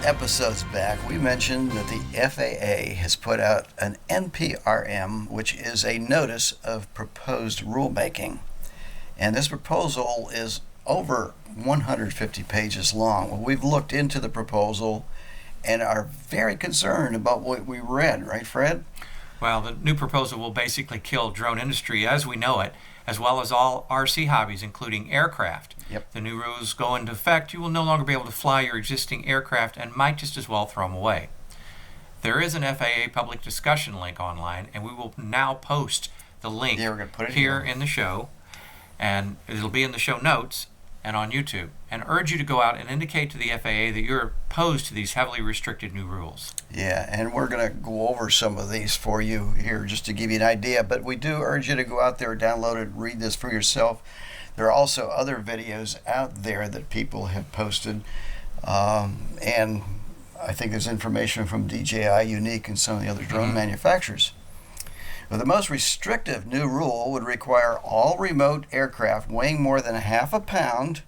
episodes back, we mentioned that the FAA has put out an NPRM, which is a notice of proposed rulemaking. And this proposal is over 150 pages long. Well, we've looked into the proposal and are very concerned about what we read, right, Fred? Well, the new proposal will basically kill drone industry as we know it, as well as all RC hobbies, including aircraft. Yep. The new rules go into effect. You will no longer be able to fly your existing aircraft and might just as well throw them away. There is an FAA public discussion link online, and we will now post the link we're gonna put it here in the show, and it'll be in the show notes and on YouTube, and urge you to go out and indicate to the FAA that you're opposed to these heavily restricted new rules. Yeah, and we're going to go over some of these for you here just to give you an idea, but we do urge you to go out there, download it, read this for yourself. There are also other videos out there that people have posted, and I think there's information from DJI, Unique, and some of the other drone manufacturers. Well, the most restrictive new rule would require all remote aircraft weighing more than half a pound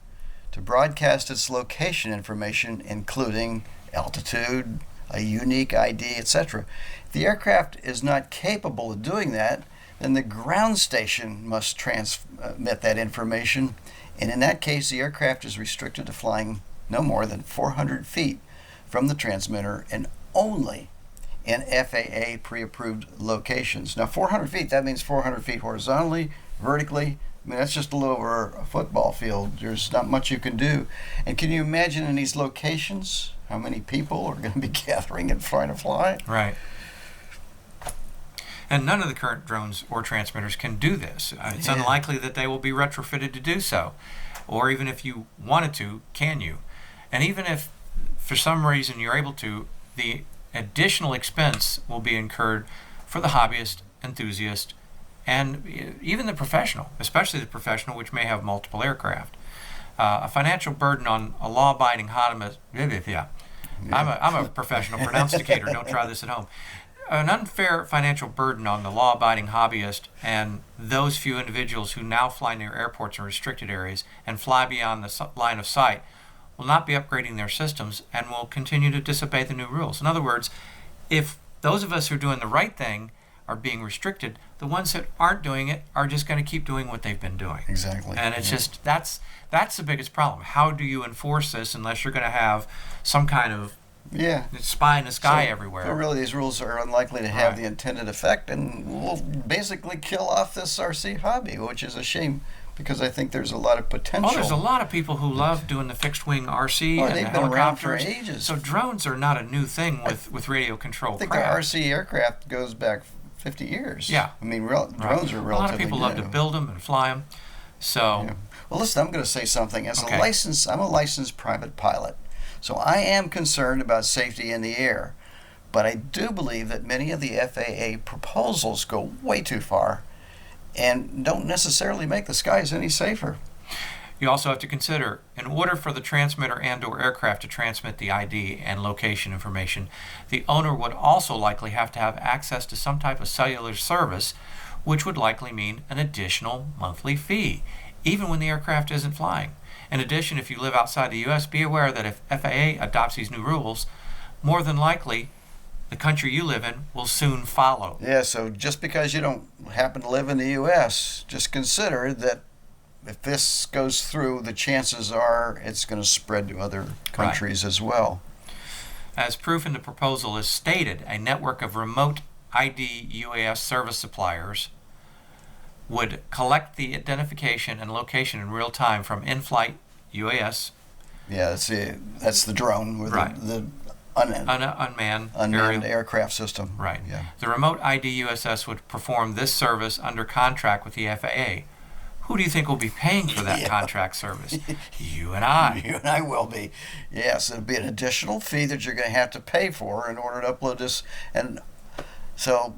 to broadcast its location information, including altitude, a unique ID, etc. If the aircraft is not capable of doing that, then the ground station must transmit that information, and in that case, the aircraft is restricted to flying no more than 400 feet from the transmitter and only in FAA pre-approved locations. Now, 400 feet, that means 400 feet horizontally, vertically. I mean, that's just a little over a football field. There's not much you can do. And can you imagine in these locations how many people are going to be gathering and trying to fly? Right. And none of the current drones or transmitters can do this. It's unlikely that they will be retrofitted to do so. Or even if you wanted to, can you? And even if for some reason you're able to, the additional expense will be incurred for the hobbyist, enthusiast, and even the professional, especially the professional, which may have multiple aircraft. A financial burden on a law-abiding hobbyist. I'm a professional pronunciator. Don't try this at home. An unfair financial burden on the law-abiding hobbyist and those few individuals who now fly near airports and restricted areas and fly beyond the line of sight will not be upgrading their systems and will continue to disobey the new rules. In other words, if those of us who are doing the right thing are being restricted, the ones that aren't doing it are just going to keep doing what they've been doing. Exactly. And it's just, that's the biggest problem. How do you enforce this unless you're going to have some kind of spy in the sky everywhere? So really, these rules are unlikely to have the intended effect and will basically kill off this RC hobby, which is a shame, because I think there's a lot of potential. Oh, there's a lot of people who love doing the fixed-wing RC and the they've been around for helicopters. ages. So drones are not a new thing with radio control. I think craft. the RC aircraft goes back 50 years. Yeah. I mean, drones are relatively new. A lot of people love to build them and fly them. So. Yeah. Well, listen, I'm going to say something. I'm a licensed private pilot, so I am concerned about safety in the air. But I do believe that many of the FAA proposals go way too far and don't necessarily make the skies any safer. You also have to consider, in order for the transmitter and/or aircraft to transmit the ID and location information, the owner would also likely have to have access to some type of cellular service, which would likely mean an additional monthly fee, even when the aircraft isn't flying. In addition, if you live outside the U.S., be aware that if FAA adopts these new rules, more than likely the country you live in will soon follow. Yeah, so just because you don't happen to live in the U.S., just consider that if this goes through, the chances are it's going to spread to other countries as well. As proof in the proposal is stated, a network of remote ID UAS service suppliers would collect the identification and location in real time from in-flight UAS. Yeah, that's the drone with the unmanned aircraft system. Right. Yeah. The remote ID USS would perform this service under contract with the FAA. Who do you think will be paying for that contract service? You and I. You and I will be. Yes, it'll be an additional fee that you're going to have to pay for in order to upload this. And so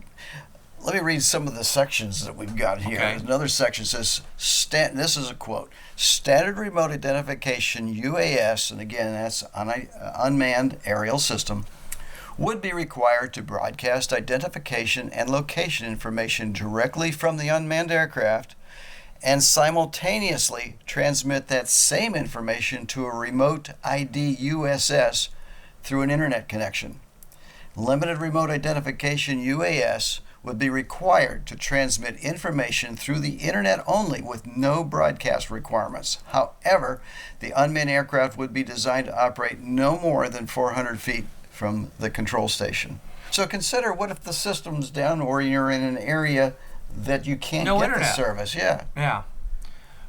let me read some of the sections that we've got here. Okay. Another section says, this is a quote, standard remote identification UAS, and again, that's unmanned aerial system, would be required to broadcast identification and location information directly from the unmanned aircraft and simultaneously transmit that same information to a remote ID USS through an internet connection. Limited remote identification UAS would be required to transmit information through the internet only with no broadcast requirements. However, the unmanned aircraft would be designed to operate no more than 400 feet from the control station. So consider, what if the system's down or you're in an area that you can't No get internet. the service? Yeah. Yeah.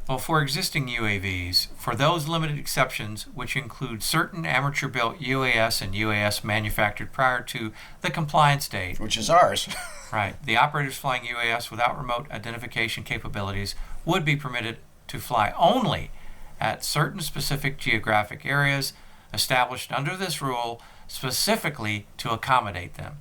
Well, for existing UAVs, for those limited exceptions, which include certain amateur-built UAS and UAS manufactured prior to the compliance date, Which is ours. right, the operators flying UAS without remote identification capabilities would be permitted to fly only at certain specific geographic areas established under this rule specifically to accommodate them.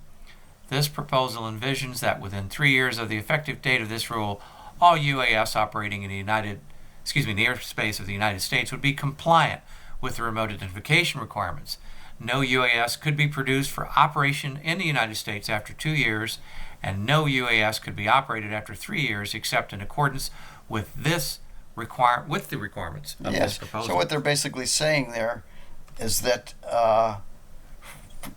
This proposal envisions that within 3 years of the effective date of this rule, all UAS operating in the airspace of the United States would be compliant with the remote identification requirements. No UAS could be produced for operation in the United States after 2 years, and no UAS could be operated after 3 years except in accordance with the requirements of this proposal. So what they're basically saying there is that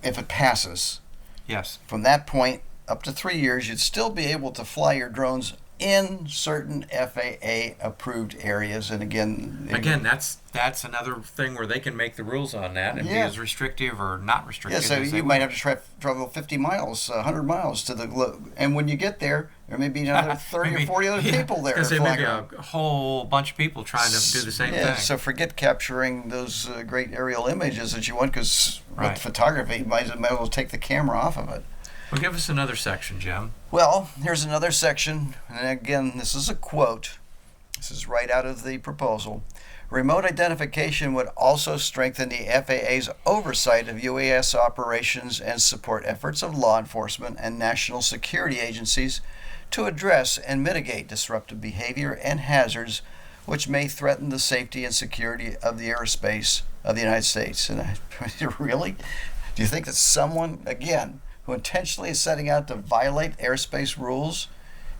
if it passes, yes, from that point up to 3 years, you'd still be able to fly your drones in certain FAA approved areas. And again, that's another thing where they can make the rules on that and be Yeah. as restrictive or not restrictive. so as they you want. might have to travel 50 miles, 100 miles to the and when you get there may be another 30 or Maybe- 40 other people there. Because there may be flying a around. whole bunch of people trying to do the same Yeah, thing. so forget capturing those great aerial images that you want, because Right. with photography, you might as well take the camera off of it. Well, give us another section, Jim. Well, here's another section, and again, this is a quote. This is right out of the proposal. Remote identification would also strengthen the FAA's oversight of UAS operations and support efforts of law enforcement and national security agencies to address and mitigate disruptive behavior and hazards which may threaten the safety and security of the airspace of the United States. And really? Do you think that someone, again, who intentionally is setting out to violate airspace rules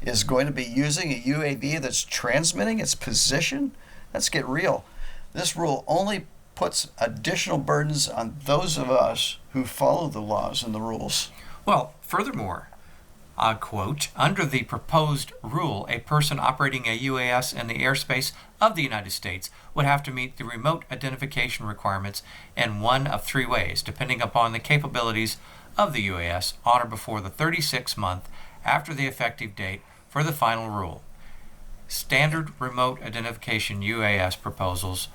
is going to be using a UAV that's transmitting its position? Let's get real. This rule only puts additional burdens on those of us who follow the laws and the rules. Well, furthermore, quote, under the proposed rule, a person operating a UAS in the airspace of the United States would have to meet the remote identification requirements in one of 3 ways, depending upon the capabilities of the UAS on or before the 36th month after the effective date for the final rule. Standard remote identification UAS proposals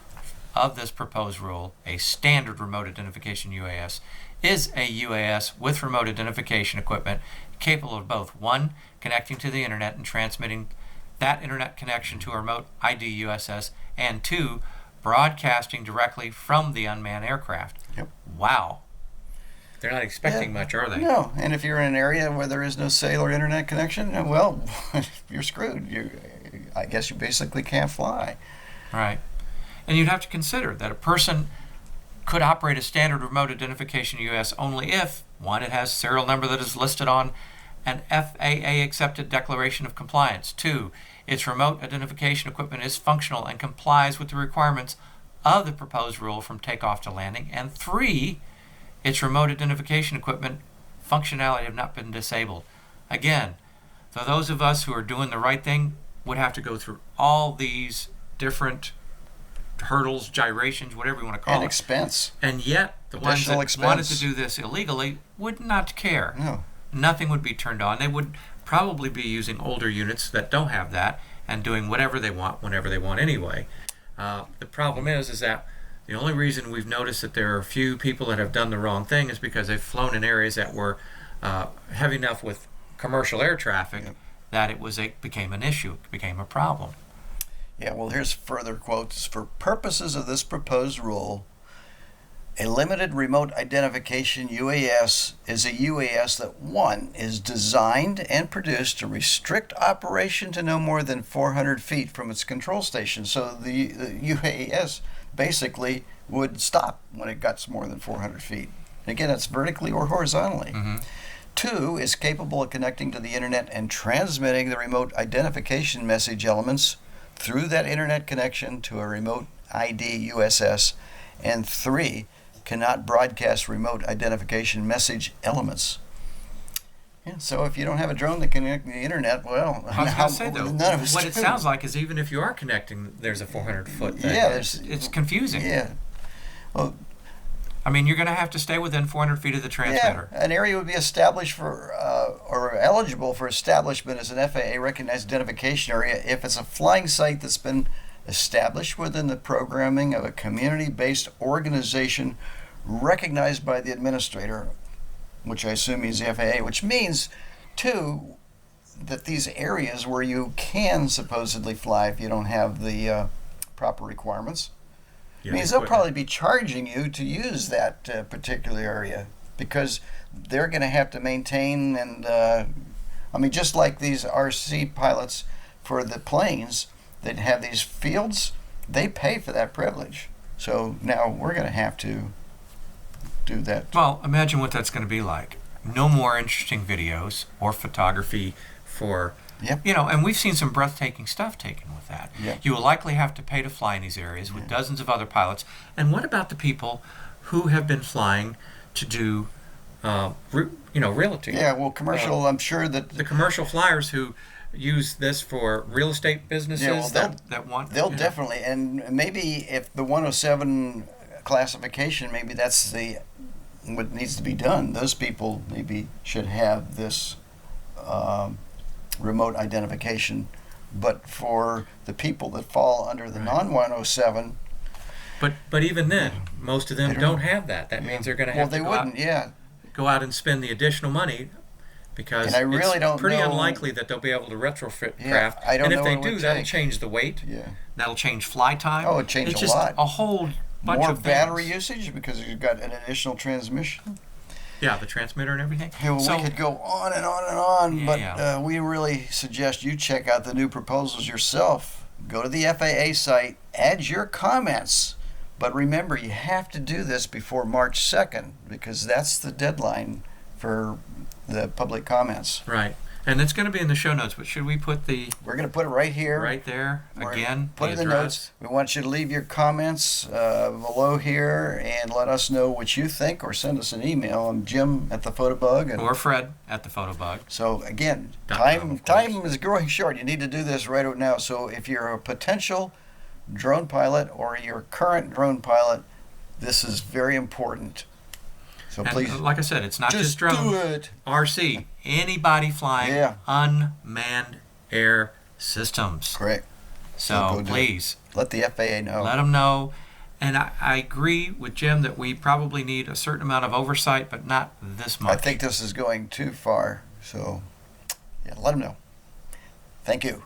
of this proposed rule, a standard remote identification UAS is a UAS with remote identification equipment capable of both 1, connecting to the internet and transmitting that internet connection to a remote ID USS, and 2, broadcasting directly from the unmanned aircraft. Yep. Wow. They're not expecting much, are they? No, and if you're in an area where there is no cellular internet connection, well, you're screwed. I guess you basically can't fly. Right. And you'd have to consider that a person could operate a standard remote identification UAS only if, 1, it has a serial number that is listed on an FAA accepted declaration of compliance. 2, its remote identification equipment is functional and complies with the requirements of the proposed rule from takeoff to landing. And 3, its remote identification equipment functionality have not been disabled. Again, so those of us who are doing the right thing would have to go through all these different hurdles, gyrations, whatever you want to call And it. expense. And yet, the ones Additional that expense. wanted to do this illegally would not care. No. Nothing would be turned on. They would probably be using older units that don't have that and doing whatever they want, whenever they want anyway. The problem is that the only reason we've noticed that there are a few people that have done the wrong thing is because they've flown in areas that were heavy enough with commercial air traffic that it became an issue, it became a problem. Yeah, well, here's further quotes. For purposes of this proposed rule, a limited remote identification UAS is a UAS that, 1, is designed and produced to restrict operation to no more than 400 feet from its control station. So the UAS basically would stop when it got more than 400 feet. Again, that's vertically or horizontally. Mm-hmm. 2, is capable of connecting to the internet and transmitting the remote identification message elements through that internet connection to a remote ID USS. And 3, cannot broadcast remote identification message elements. Yeah, so if you don't have a drone that can connect to the internet, well, I was going to say, though, none of us what do. it sounds like is even if you are connecting, there's a 400-foot thing. Yeah, it's confusing. Yeah. Well, I mean, you're going to have to stay within 400 feet of the transmitter. yeah, an area would be established for, or eligible for establishment as an FAA recognized identification area if it's a flying site that's been established within the programming of a community-based organization recognized by the administrator, which I assume means the FAA, which means, too, that these areas where you can supposedly fly if you don't have the proper requirements, means they'll probably be charging you to use that particular area, because they're going to have to maintain and, I mean, just like these RC pilots for the planes that have these fields, they pay for that privilege. So now we're going to have to do that. Well, imagine what that's going to be like. No more interesting videos or photography for, Yep. you know, and we've seen some breathtaking stuff taken with that. Yep. You will likely have to pay to fly in these areas with dozens of other pilots. And what about the people who have been flying to do, realty? Yeah, well, commercial, I'm sure that The commercial flyers who use this for real estate businesses Yeah, well, that want... they'll you know. definitely, and maybe if the 107 classification, maybe that's what needs to be done. Those people maybe should have this remote identification, but for the people that fall under the non-107, But even then, most of them They don't have that. That means they're going to have well, they to wouldn't, go out and spend the additional money, because And I really it's don't pretty know- unlikely that they'll be able to retrofit Yeah, craft. I don't and if know they what it do, would that'll take. change the weight. Yeah. That'll change fly time. Oh, it'd change it's a just lot. a whole bunch more of battery things. usage because you've got an additional transmission. Yeah, the transmitter and everything. Yeah, well, So- we could go on and on and on, but Yeah. we really suggest you check out the new proposals yourself. Go to the FAA site, add your comments. But remember, you have to do this before March 2nd, because that's the deadline for the public comments. Right. And it's going to be in the show notes, but should we put the We're going to put it right here. right there We're again? Put the in the address? notes. We want you to leave your comments below here and let us know what you think, or send us an email. I'm Jim at the Photobug. And Or Fred at the Photobug. so again, .com, of time course. is growing short. You need to do this right now. So if you're a potential drone pilot or your current drone pilot, this is very important. So And please, like I said, it's not just do drones. it. RC, anybody flying Yeah. unmanned air systems. Correct. So go do it. please Let the FAA know. let them know. And I agree with Jim that we probably need a certain amount of oversight, but not this much. I think this is going too far. So, yeah, let them know. Thank you.